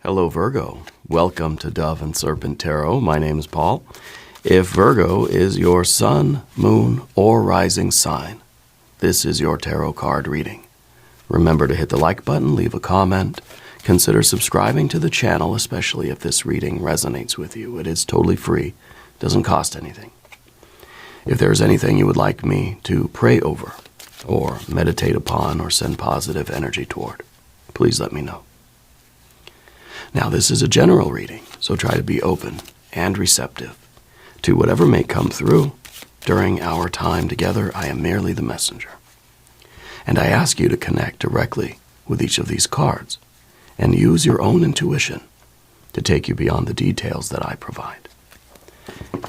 Hello, Virgo. Welcome to Dove and Serpent Tarot. My name is Paul. If Virgo is your sun, moon, or rising sign, this is your tarot card reading. Remember to hit the like button, leave a comment. Consider subscribing to the channel, especially if this reading resonates with you. It is totally free. Doesn't cost anything. If there's anything you would like me to pray over, or meditate upon, or send positive energy toward, please let me know. Now, this is a general reading, so try to be open and receptive to whatever may come through during our time together. I am merely the messenger. And I ask you to connect directly with each of these cards and use your own intuition to take you beyond the details that I provide.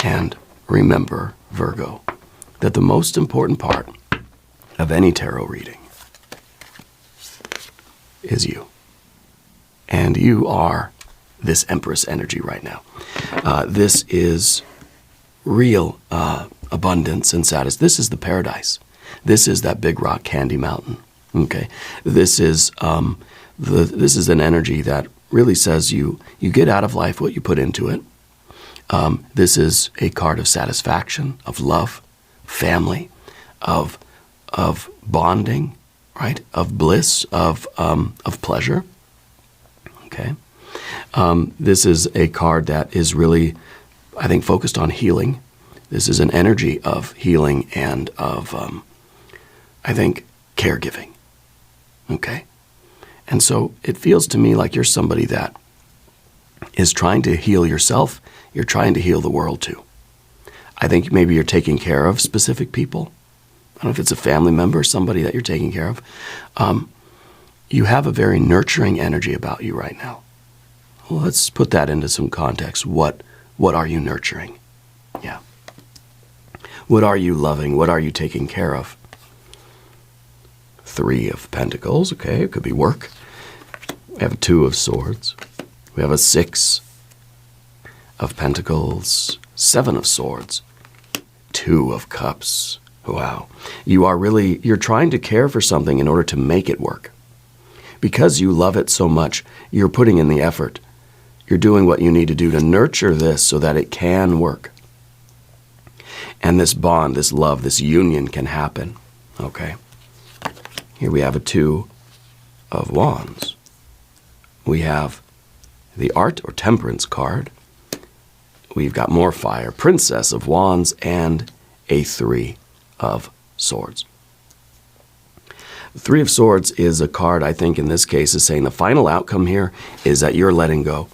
And remember, Virgo, that the most important part of any tarot reading is you. And you are this Empress energy right now. This is real abundance and satisfaction. This is the paradise. This is that big rock candy mountain. Okay, this is an energy that really says you get out of life what you put into it. This is a card of satisfaction, of love, family, of bonding, right? Of bliss, of pleasure. Okay, this is a card that is really, I think, focused on healing. This is an energy of healing and of, I think, caregiving. Okay, and so it feels to me like you're somebody that is trying to heal yourself. You're trying to heal the world too. I think maybe you're taking care of specific people. I don't know if it's a family member, somebody that you're taking care of. You have a very nurturing energy about you right now. Well, let's put that into some context. What are you nurturing? Yeah. What are you loving? What are you taking care of? 3 of Pentacles. Okay, it could be work. We have a 2 of Swords. We have a 6 of Pentacles. 7 of Swords. 2 of Cups. Wow. You're trying to care for something in order to make it work. Because you love it so much, you're putting in the effort. You're doing what you need to do to nurture this so that it can work. And this bond, this love, this union can happen. Okay. Here we have a 2 of Wands. We have the Art or Temperance card. We've got more fire, Princess of Wands, and a 3 of Swords. The 3 of Swords is a card, I think, in this case, is saying the final outcome here is that you're letting go,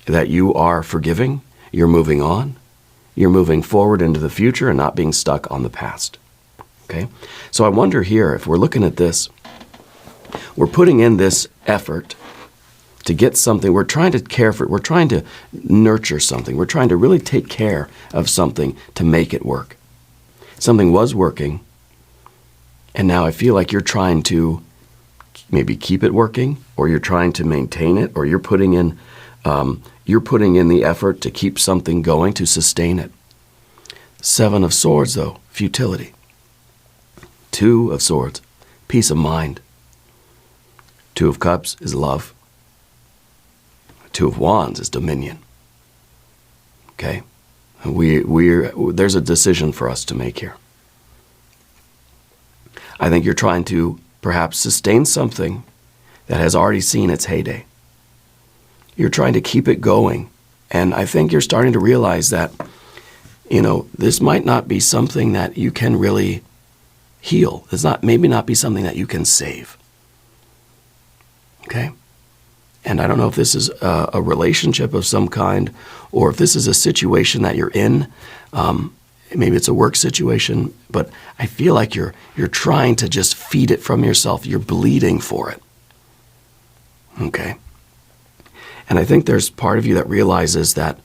that you are forgiving, you're moving on, you're moving forward into the future and not being stuck on the past. Okay? So I wonder here, if we're looking at this, we're putting in this effort to get something, we're trying to care for it, we're trying to nurture something, we're trying to really take care of something to make it work. Something was working, and now I feel like you're trying to maybe keep it working, or you're trying to maintain it, or you're putting in the effort to keep something going, to sustain it. 7 of Swords, though, futility. 2 of Swords, peace of mind. 2 of Cups is love. 2 of Wands is dominion. Okay? There's a decision for us to make here. I think you're trying to perhaps sustain something that has already seen its heyday. You're trying to keep it going. And I think you're starting to realize that, this might not be something that you can really heal. It's maybe not be something that you can save. Okay? And I don't know if this is a relationship of some kind, or if this is a situation that you're in. Maybe it's a work situation, but I feel like you're trying to just feed it from yourself. You're bleeding for it. Okay? And I think there's part of you that realizes that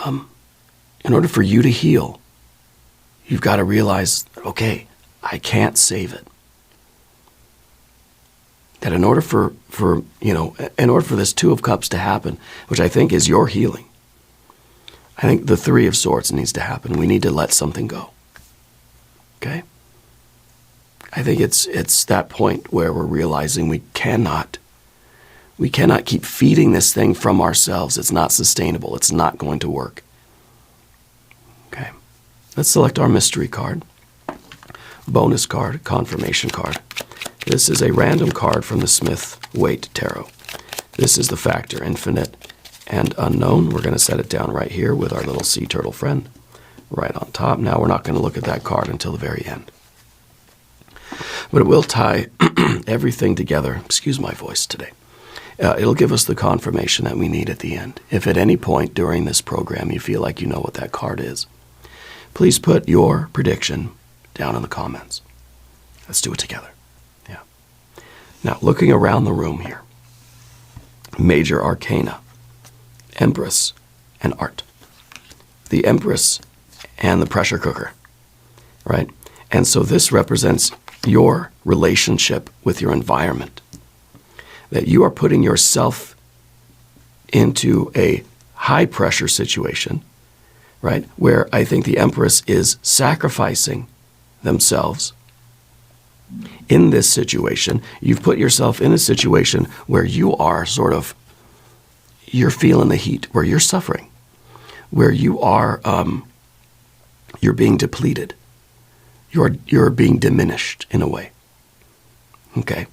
in order for you to heal, you've got to realize, okay, I can't save it. That in order for this 2 of Cups to happen, which I think is your healing, I think the 3 of Swords needs to happen. We need to let something go. Okay? I think it's that point where we're realizing we cannot We cannot keep feeding this thing from ourselves. It's not sustainable. It's not going to work. Okay. Let's select our mystery card. Bonus card, confirmation card. This is a random card from the Smith-Waite Tarot. This is the factor, infinite and unknown. We're going to set it down right here with our little sea turtle friend right on top. Now we're not going to look at that card until the very end. But it will tie everything together. Excuse my voice today. It'll give us the confirmation that we need at the end. If at any point during this program you feel like you know what that card is, please put your prediction down in the comments. Let's do it together. Yeah. Now, looking around the room here, major arcana, Empress, and art. The Empress and the pressure cooker, right? And so this represents your relationship with your environment. That you are putting yourself into a high pressure situation, right? Where I think the Empress is sacrificing themselves in this situation. You've put yourself in a situation where you are you're feeling the heat, where you're suffering, where you are, you're being depleted. You're being diminished in a way. Okay.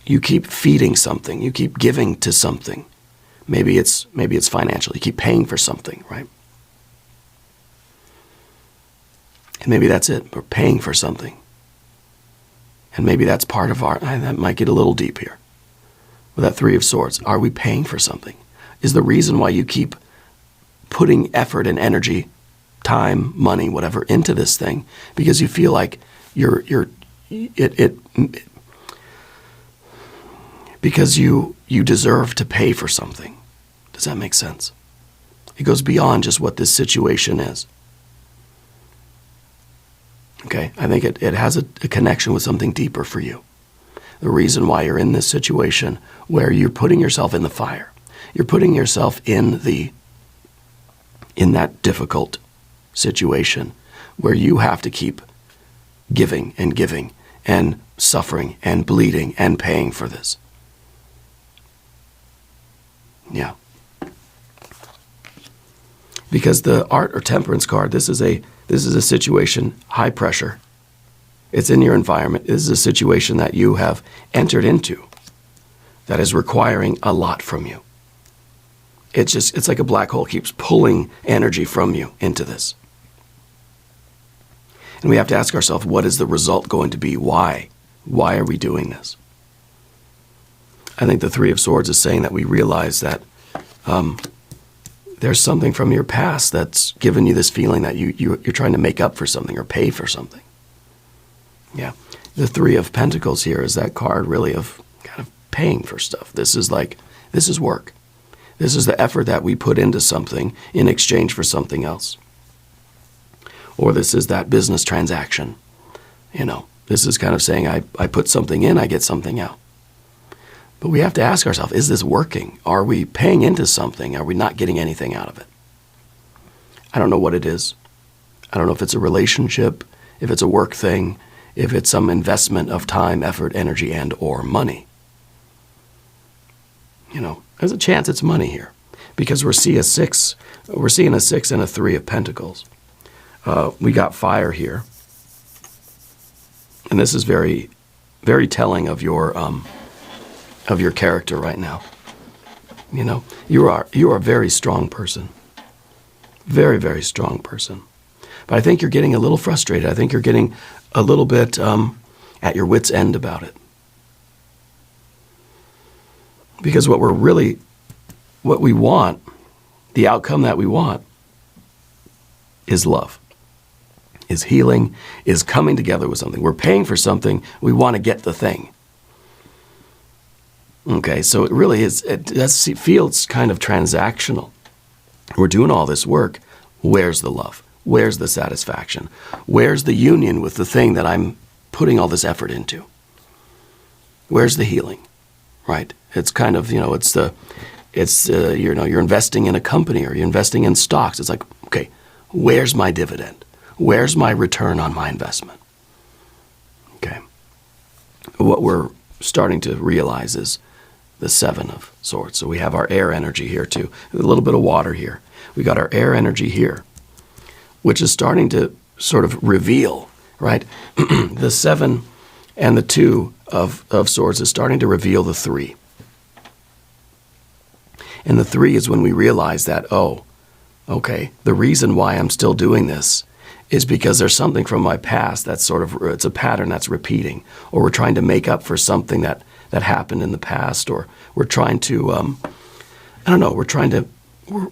You keep feeding something. You keep giving to something. Maybe it's financial. You keep paying for something, right? And maybe that's it. We're paying for something. And maybe that's part of that might get a little deep here. With that Three of Swords, are we paying for something? Is the reason why you keep putting effort and energy, time, money, whatever, into this thing, because you feel like because you deserve to pay for something. Does that make sense? It goes beyond just what this situation is. Okay, I think it has a connection with something deeper for you. The reason why you're in this situation where you're putting yourself in the fire, you're putting yourself in that difficult situation where you have to keep giving and suffering and bleeding and paying for this. Yeah. Because the art or temperance card, this is a situation, high pressure. It's in your environment. This is a situation that you have entered into that is requiring a lot from you. It's like a black hole keeps pulling energy from you into this. And we have to ask ourselves, what is the result going to be? Why? Why are we doing this? I think the Three of Swords is saying that we realize that there's something from your past that's given you this feeling that you're trying to make up for something or pay for something. Yeah. The Three of Pentacles here is that card really of kind of paying for stuff. This is work. This is the effort that we put into something in exchange for something else. Or this is that business transaction. This is kind of saying I put something in, I get something out. But we have to ask ourselves, is this working? Are we paying into something? Are we not getting anything out of it? I don't know what it is. I don't know if it's a relationship, if it's a work thing, if it's some investment of time, effort, energy, and or money. There's a chance it's money here because we're seeing a 6 and a 3 of Pentacles. We got fire here. And this is very, very telling of your character right now. You are a very strong person. Very, very strong person. But I think you're getting a little frustrated. I think you're getting a little bit at your wit's end about it. Because what we want, the outcome that we want, is love, is healing, is coming together with something. We're paying for something. We want to get the thing. Okay, so it really is, it feels kind of transactional. We're doing all this work. Where's the love? Where's the satisfaction? Where's the union with the thing that I'm putting all this effort into? Where's the healing? Right? It's kind of, you're investing in a company or you're investing in stocks. It's like, okay, where's my dividend? Where's my return on my investment? Okay. What we're starting to realize is the Seven of Swords. So we have our air energy here too. A little bit of water here. We got our air energy here, which is starting to sort of reveal, right? The 7 and the 2 of Swords is starting to reveal the 3. And the 3 is when we realize that, oh, okay, the reason why I'm still doing this is because there's something from my past that's sort of, it's a pattern that's repeating, or we're trying to make up for something that happened in the past, or we're trying to, we're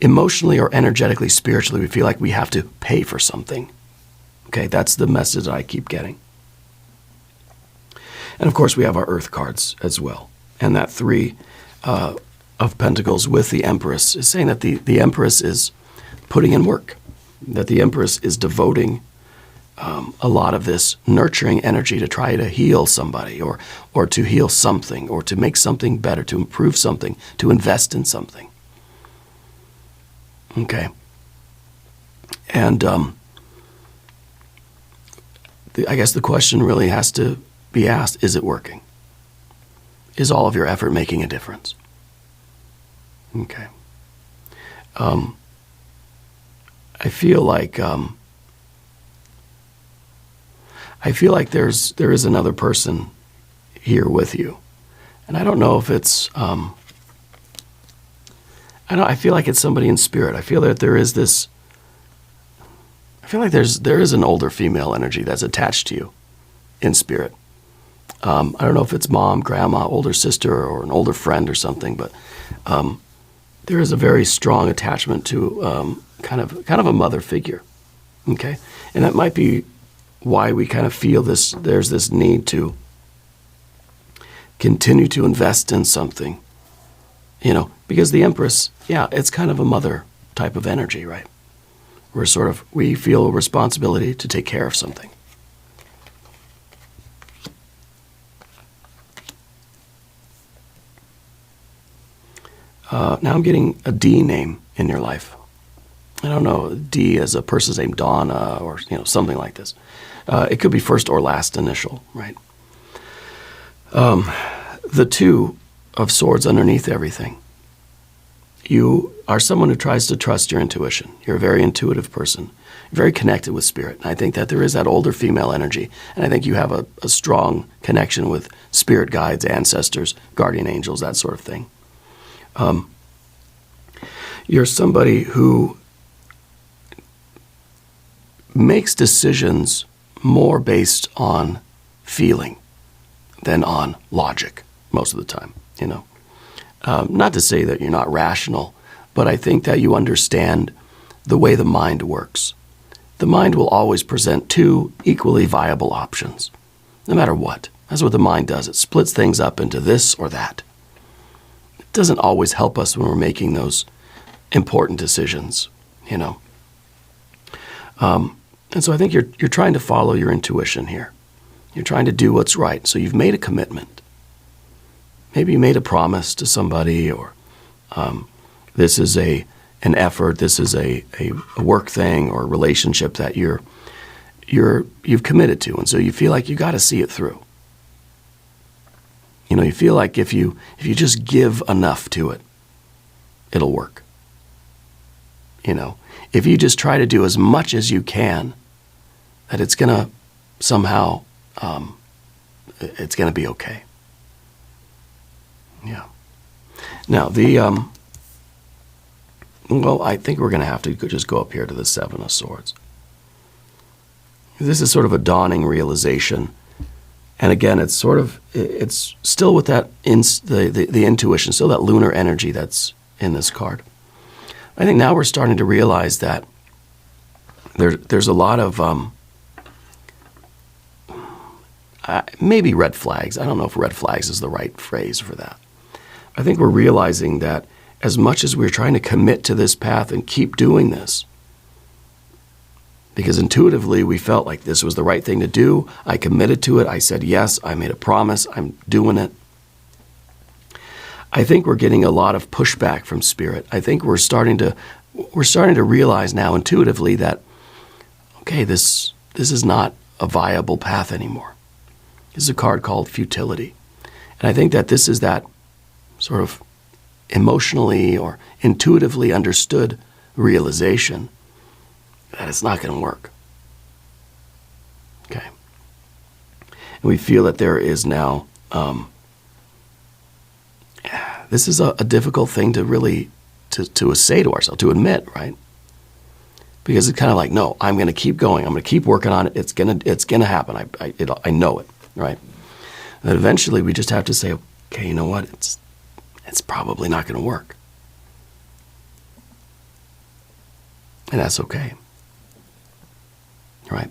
emotionally or energetically, spiritually, we feel like we have to pay for something. Okay, that's the message that I keep getting. And of course, we have our Earth cards as well. And that 3 of Pentacles with the Empress is saying that the Empress is putting in work, that the Empress is devoting a lot of this nurturing energy to try to heal somebody, or to heal something, or to make something better, to improve something, to invest in something. Okay. And I guess the question really has to be asked, is it working? Is all of your effort making a difference? Okay. I feel like there is another person here with you, and I don't know if it's I feel like it's somebody in spirit. I feel that there is this. I feel like there is an older female energy that's attached to you, in spirit. I don't know if it's mom, grandma, older sister, or an older friend or something, but there is a very strong attachment to kind of a mother figure. Okay, and that might be why we kind of feel this. There's this need to continue to invest in something. Because the Empress, it's kind of a mother type of energy, right? We feel a responsibility to take care of something. Now I'm getting a D name in your life. I don't know, D as a person's name, Donna, or something like this. It could be first or last initial, right? The 2 of Swords underneath everything. You are someone who tries to trust your intuition. You're a very intuitive person. You're very connected with spirit. And I think that there is that older female energy. And I think you have a strong connection with spirit guides, ancestors, guardian angels, that sort of thing. You're somebody who makes decisions more based on feeling than on logic most of the time, Not to say that you're not rational, but I think that you understand the way the mind works. The mind will always present 2 equally viable options, no matter what. That's what the mind does. It splits things up into this or that. It doesn't always help us when we're making those important decisions, And so I think you're trying to follow your intuition here. You're trying to do what's right. So you've made a commitment. Maybe you made a promise to somebody, or this is an effort, this is a work thing or a relationship that you've committed to, and so you feel like you got to see it through. You feel like if you just give enough to it, it'll work. If you just try to do as much as you can, that it's gonna somehow it's gonna be okay. Yeah. Now, I think we're going to have to just go up here to the 7 of Swords. This is sort of a dawning realization. And again, it's still with that, the intuition, still that lunar energy that's in this card. I think now we're starting to realize that there's a lot of maybe red flags. I don't know if red flags is the right phrase for that. I think we're realizing that as much as we're trying to commit to this path and keep doing this, because intuitively we felt like this was the right thing to do, I committed to it, I said yes, I made a promise, I'm doing it. I think we're getting a lot of pushback from spirit. I think we're starting to realize now intuitively that, okay, this is not a viable path anymore. This is a card called futility. And I think that this is that sort of emotionally or intuitively understood realization that it's not going to work. Okay. And we feel that there is now, this is a difficult thing to really, to say to ourselves, to admit, right? Because it's kind of like, no, I'm going to keep going. I'm going to keep working on it. It's going to happen. I know it, right? And eventually we just have to say, okay, you know what? It's probably not going to work. And that's okay. Right?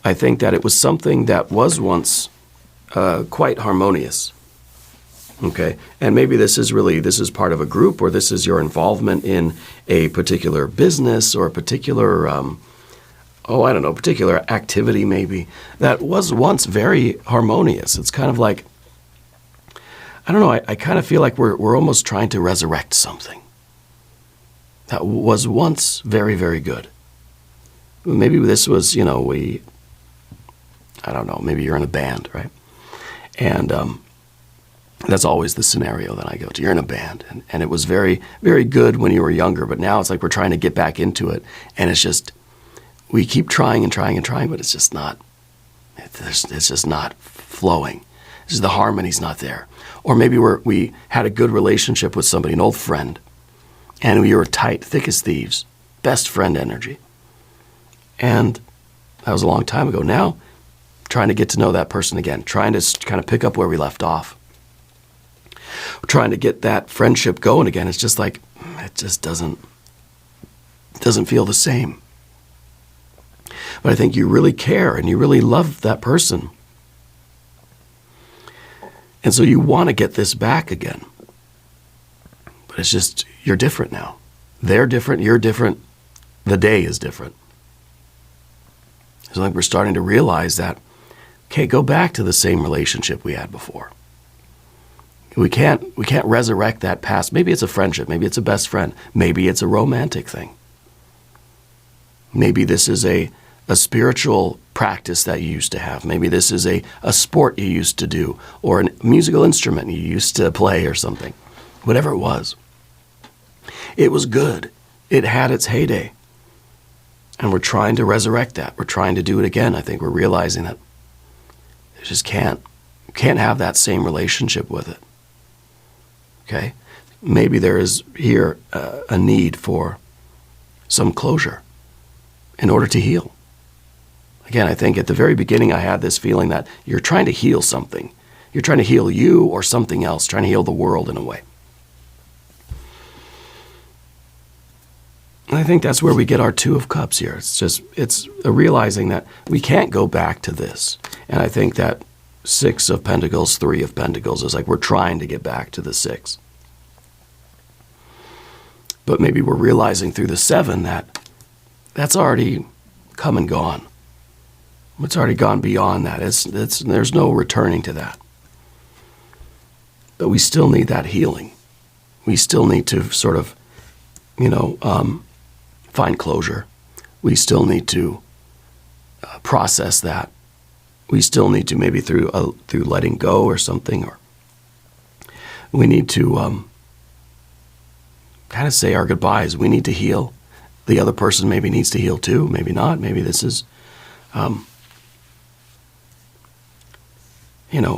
I think that it was something that was once quite harmonious. Okay? And maybe this is part of a group, or this is your involvement in a particular business or a particular, particular activity maybe, that was once very harmonious. It's kind of like, I don't know, I kind of feel like we're almost trying to resurrect something that was once very, very good. Maybe this was, maybe you're in a band, right? And that's always the scenario that I go to. You're in a band, and it was very, very good when you were younger, but now it's like we're trying to get back into it, and it's just, we keep trying and trying and trying, but it's just not, it's just not flowing. It's just the harmony's not there. Or maybe we had a good relationship with somebody, an old friend, and we were tight, thick as thieves, best friend energy. And that was a long time ago. Now, trying to get to know that person again, trying to kind of pick up where we left off, trying to get that friendship going again. It's just like, it just doesn't feel the same. But I think you really care and you really love that person. And so you want to get this back again. But it's just, you're different now. They're different, you're different, the day is different. It's like we're starting to realize that, okay, go back to the same relationship we had before. We can't resurrect that past. Maybe it's a friendship, maybe it's a best friend, maybe it's a romantic thing. Maybe this is a spiritual practice that you used to have. Maybe this is a sport you used to do, or a musical instrument you used to play or something. Whatever it was. It was good. It had its heyday. And we're trying to resurrect that. We're trying to do it again. I think we're realizing that you just can't have that same relationship with it. Okay? Maybe there is here a need for some closure in order to heal. Again, I think at the very beginning I had this feeling that you're trying to heal something. You're trying to heal you or something else, trying to heal the world in a way. And I think that's where we get our Two of Cups here. It's a realizing that we can't go back to this. And I think that Six of Pentacles, Three of Pentacles is like we're trying to get back to the Six. But maybe we're realizing through the Seven that that's already come and gone. It's already gone beyond that. There's no returning to that. But we still need that healing. We still need to sort of, find closure. We still need to process that. We still need to, maybe through letting go or something, or we need to kind of say our goodbyes. We need to heal. The other person maybe needs to heal too. Maybe not. Maybe this is,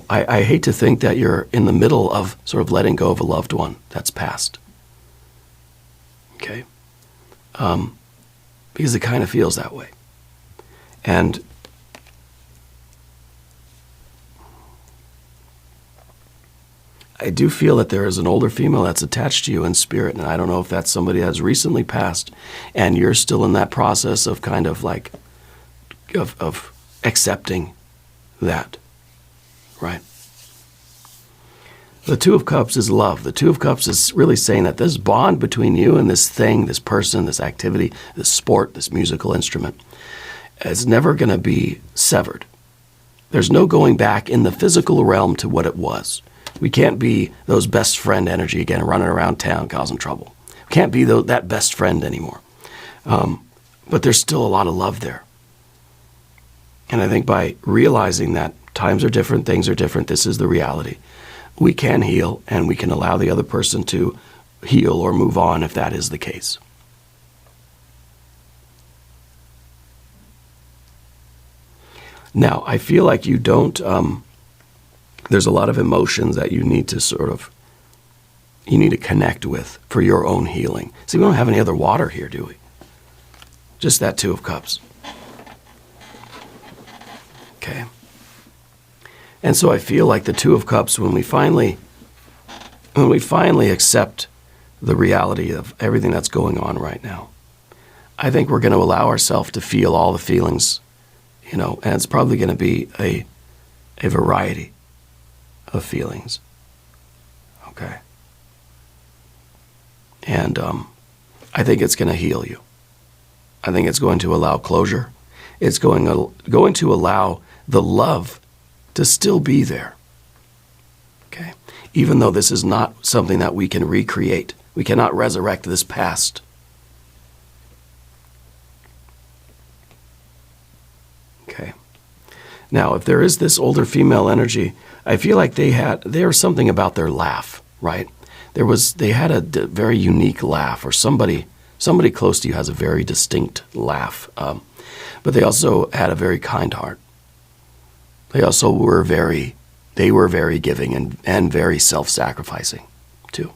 I hate to think that you're in the middle of sort of letting go of a loved one that's passed. Okay? Because it kind of feels that way. And I do feel that there is an older female that's attached to you in spirit, and I don't know if that's somebody that's recently passed, and you're still in that process of kind of like, of accepting that, right? The Two of Cups is love. The Two of Cups is really saying that this bond between you and this thing, this person, this activity, this sport, this musical instrument, is never going to be severed. There's no going back in the physical realm to what it was. We can't be those best friend energy again, running around town causing trouble. We can't be that best friend anymore. But there's still a lot of love there. And I think by realizing that times are different, things are different, this is the reality, we can heal, and we can allow the other person to heal or move on if that is the case. Now, I feel like you don't, there's a lot of emotions that you need to you need to connect with for your own healing. See, we don't have any other water here, do we? Just that Two of Cups. Okay. And so I feel like the Two of Cups, when we finally accept the reality of everything that's going on right now, I think we're going to allow ourselves to feel all the feelings, and it's probably going to be a variety of feelings. Okay. And I think it's going to heal you. I think it's going to allow closure. It's going to allow the love to still be there. Okay? Even though this is not something that we can recreate. We cannot resurrect this past. Okay. Now, if there is this older female energy, I feel like there was something about their laugh, right? They had a very unique laugh, or somebody close to you has a very distinct laugh. But they also had a very kind heart. They also were very giving and very self-sacrificing too.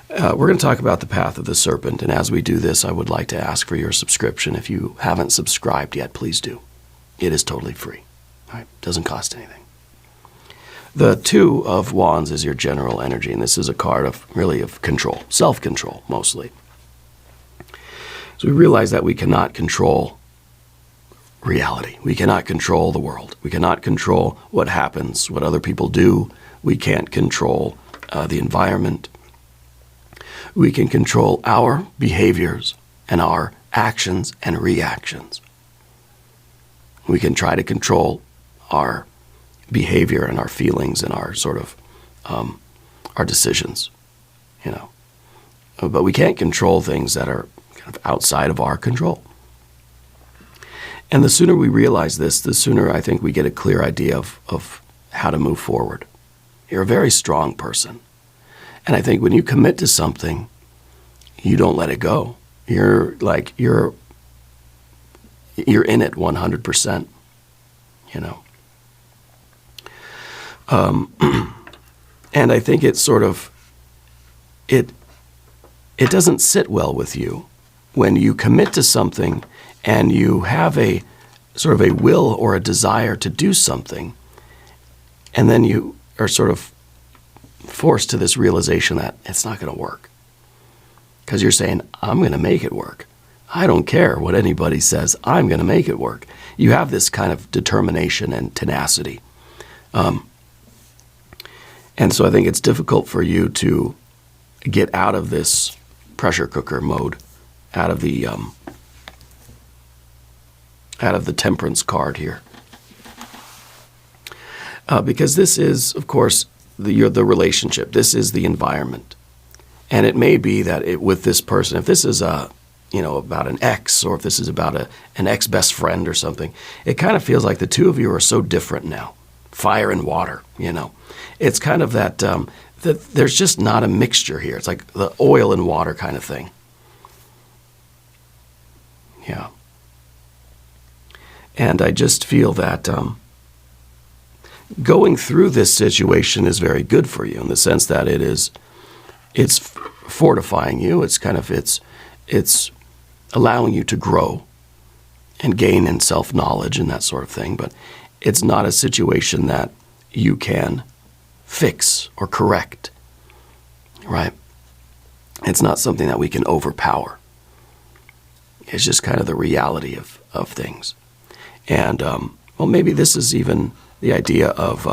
We're going to talk about the path of the serpent, and as we do this, I would like to ask for your subscription. If you haven't subscribed yet, please do. It is totally free. All right? Doesn't cost anything. The Two of Wands is your general energy, and this is a card of control, self-control mostly. So we realize that we cannot control reality. We cannot control the world. We cannot control what happens, what other people do. We can't control the environment. We can control our behaviors and our actions and reactions. We can try to control our behavior and our feelings and our our decisions, But we can't control things that are kind of outside of our control. And the sooner we realize this, the sooner I think we get a clear idea of how to move forward. You're a very strong person. And I think when you commit to something, you don't let it go. You're in it 100%, And I think it's it doesn't sit well with you when you commit to something and you have a will or a desire to do something, and then you are forced to this realization that it's not going to work. Because you're saying, I'm going to make it work. I don't care what anybody says. I'm going to make it work. You have this kind of determination and tenacity. And so I think it's difficult for you to get out of this pressure cooker mode, out of the temperance card here. Because this is, of course, the relationship. This is the environment. And it may be that with this person, if this is about an ex, or if this is about an ex-best friend or something, it kind of feels like the two of you are so different now. Fire and water, It's kind of that there's just not a mixture here. It's like the oil and water kind of thing. Yeah. And I just feel that going through this situation is very good for you in the sense that it's fortifying you. It's allowing you to grow and gain in self-knowledge and that sort of thing. But it's not a situation that you can fix or correct, right? It's not something that we can overpower. It's just kind of the reality of things. And, maybe this is even the idea of,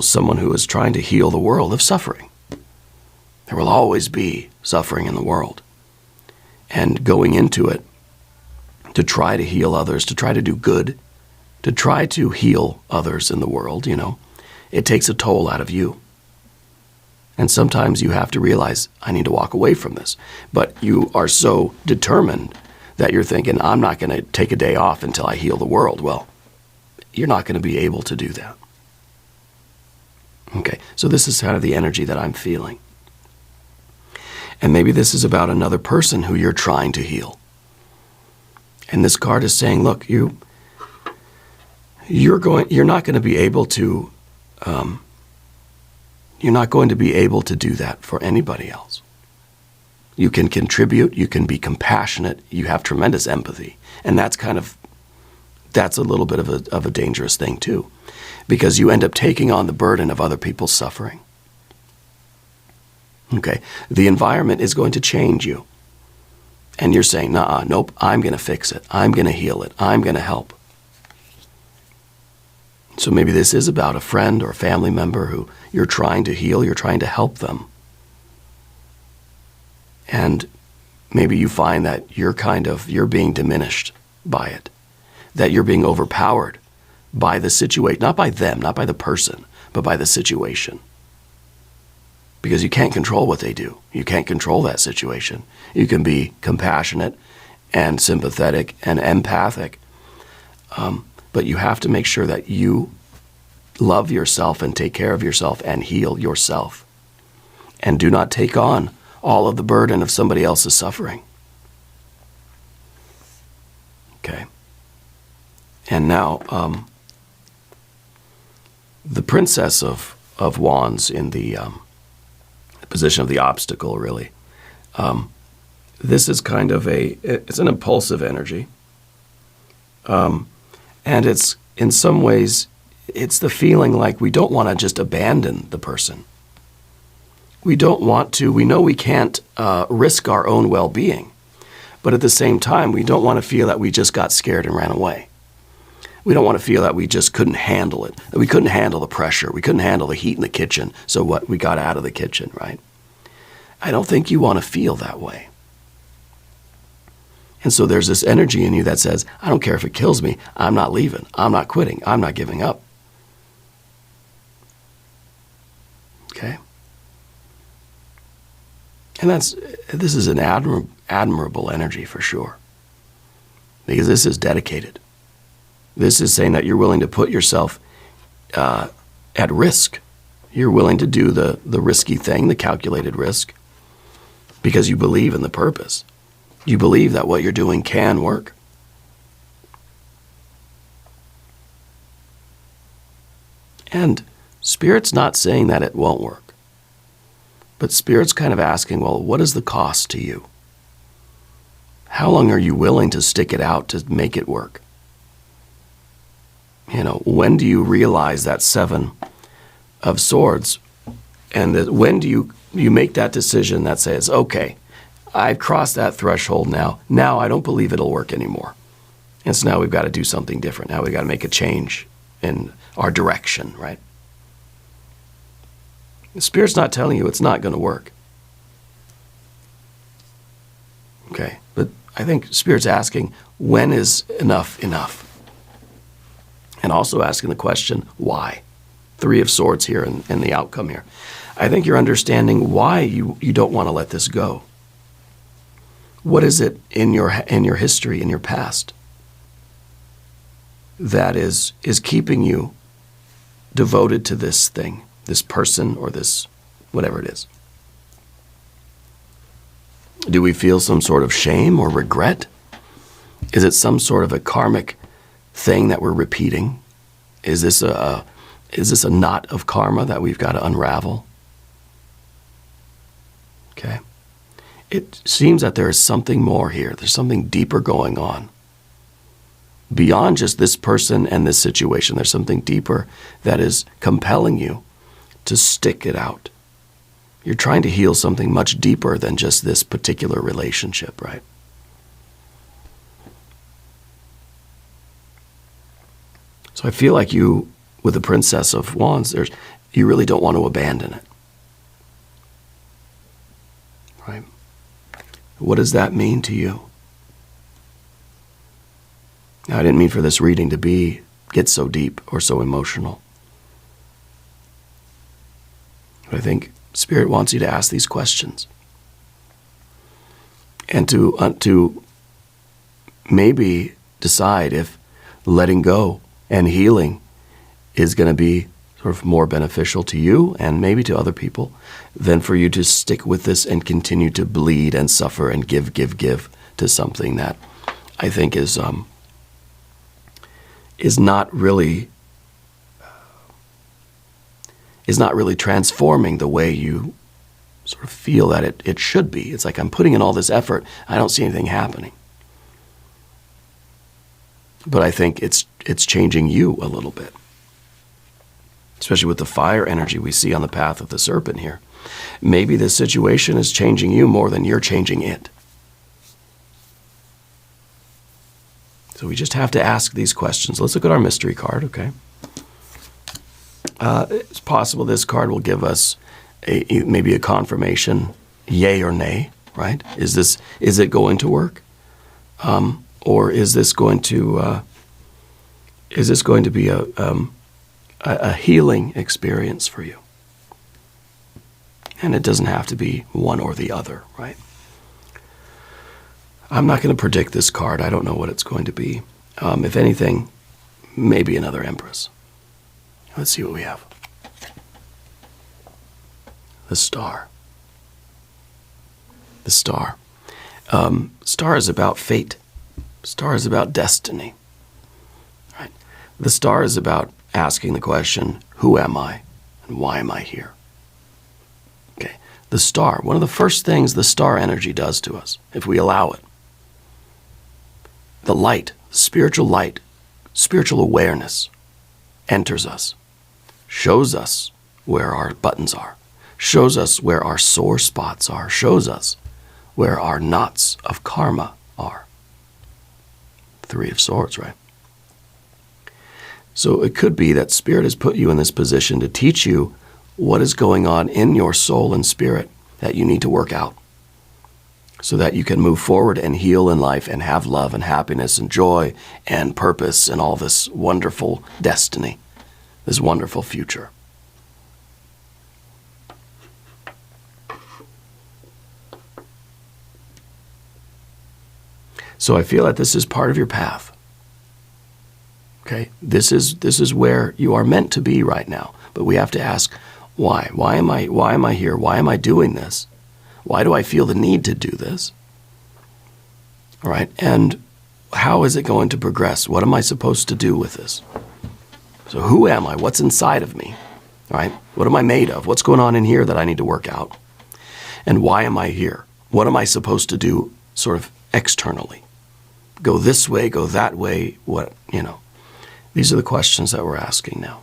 someone who is trying to heal the world of suffering. There will always be suffering in the world. And going into it to try to heal others, to try to do good, to try to heal others in the world, it takes a toll out of you. And sometimes you have to realize, I need to walk away from this. But you are so determined that you're thinking, I'm not going to take a day off until I heal the world. Well, you're not going to be able to do that. Okay, so this is kind of the energy that I'm feeling. And maybe this is about another person who you're trying to heal. And this card is saying, look, you're not going to be able to do that for anybody else. You can contribute, you can be compassionate, you have tremendous empathy. And that's a little bit of a dangerous thing too, because you end up taking on the burden of other people's suffering. Okay, the environment is going to change you. And you're saying, nah, nope, I'm going to fix it. I'm going to heal it. I'm going to help. So maybe this is about a friend or a family member who you're trying to heal, you're trying to help them. And maybe you find that you're being diminished by it, that you're being overpowered by the situation, not by them, not by the person, but by the situation. Because you can't control what they do. You can't control that situation. You can be compassionate and sympathetic and empathic, but you have to make sure that you love yourself and take care of yourself and heal yourself. And do not take on all of the burden of somebody else's suffering. Okay. And now, the Princess of Wands in the position of the obstacle, really. This is kind of it's an impulsive energy. And it's, in some ways, it's the feeling like we don't want to just abandon the person. We don't want to, we know we can't risk our own well-being, but at the same time, we don't want to feel that we just got scared and ran away. We don't want to feel that we just couldn't handle it, that we couldn't handle the pressure, we couldn't handle the heat in the kitchen, so what, we got out of the kitchen, right? I don't think you want to feel that way. And so there's this energy in you that says, I don't care if it kills me, I'm not leaving, I'm not quitting, I'm not giving up. Okay? And this is an admirable energy for sure, because this is dedicated. This is saying that you're willing to put yourself at risk. You're willing to do the risky thing, the calculated risk, because you believe in the purpose. You believe that what you're doing can work. And Spirit's not saying that it won't work. But Spirit's kind of asking, well, what is the cost to you? How long are you willing to stick it out to make it work? You know, when do you realize that Seven of Swords? And when do you make that decision that says, okay, I've crossed that threshold now. Now I don't believe it'll work anymore. And so now we've got to do something different. Now we've got to make a change in our direction, right? The Spirit's not telling you it's not going to work. Okay, but I think Spirit's asking, when is enough enough? And also asking the question, why? Three of Swords here in the outcome here. I think you're understanding why you don't want to let this go. What is it in your history, in your past, that is keeping you devoted to this thing, this person, or this, whatever it is? Do we feel some sort of shame or regret? Is it some sort of a karmic thing that we're repeating? Is this a knot of karma that we've got to unravel? Okay. It seems that there is something more here. There's something deeper going on. Beyond just this person and this situation, there's something deeper that is compelling you to stick it out. You're trying to heal something much deeper than just this particular relationship, right? So I feel like you, with the Princess of Wands, you really don't want to abandon it. Right? What does that mean to you? Now, I didn't mean for this reading to get so deep or so emotional. But I think Spirit wants you to ask these questions. And to maybe decide if letting go and healing is going to be sort of more beneficial to you and maybe to other people than for you to stick with this and continue to bleed and suffer and give to something that I think is not really transforming the way you sort of feel that it should be. It's like I'm putting in all this effort, I don't see anything happening. But I think it's changing you a little bit. Especially with the fire energy we see on the path of the serpent here. Maybe this situation is changing you more than you're changing it. So we just have to ask these questions. Let's look at our mystery card, okay? It's possible this card will give us maybe a confirmation, yay or nay, right? Is it going to work? Or is this going to be a healing experience for you? And it doesn't have to be one or the other, right? I'm not going to predict this card. I don't know what it's going to be. If anything, maybe another Empress. Let's see what we have. The Star. The Star. Star is about fate. Star is about destiny. Right? The Star is about asking the question, who am I and why am I here? Okay. The Star, one of the first things the Star energy does to us, if we allow it, the light, spiritual awareness enters us, shows us where our buttons are, shows us where our sore spots are, shows us where our knots of karma are. 3 of Swords, right? So it could be that Spirit has put you in this position to teach you what is going on in your soul and spirit that you need to work out so that you can move forward and heal in life and have love and happiness and joy and purpose and all this wonderful destiny, this wonderful future. So I feel that this is part of your path. Okay? This is where you are meant to be right now. But we have to ask, why? Why am I here? Why am I doing this? Why do I feel the need to do this? All right? And how is it going to progress? What am I supposed to do with this? So who am I? What's inside of me? All right? What am I made of? What's going on in here that I need to work out? And why am I here? What am I supposed to do sort of externally? Go this way, go that way, what, These are the questions that we're asking now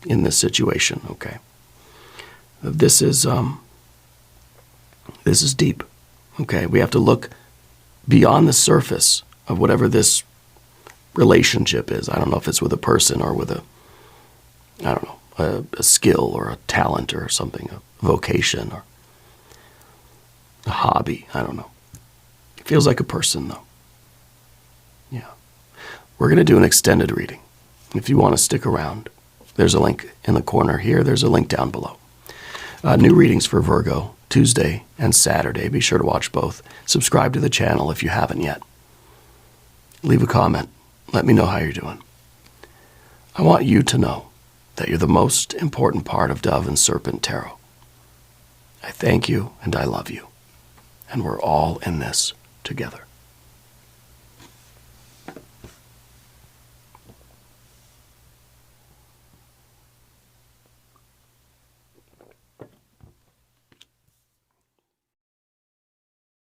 in this situation, okay? This is deep, okay? We have to look beyond the surface of whatever this relationship is. I don't know if it's with a person or with a skill or a talent or something, a vocation or a hobby, I don't know. It feels like a person, though. Yeah. We're going to do an extended reading. If you want to stick around, there's a link in the corner here. There's a link down below. New readings for Virgo, Tuesday and Saturday. Be sure to watch both. Subscribe to the channel if you haven't yet. Leave a comment. Let me know how you're doing. I want you to know that you're the most important part of Dove and Serpent Tarot. I thank you and I love you. And we're all in this together.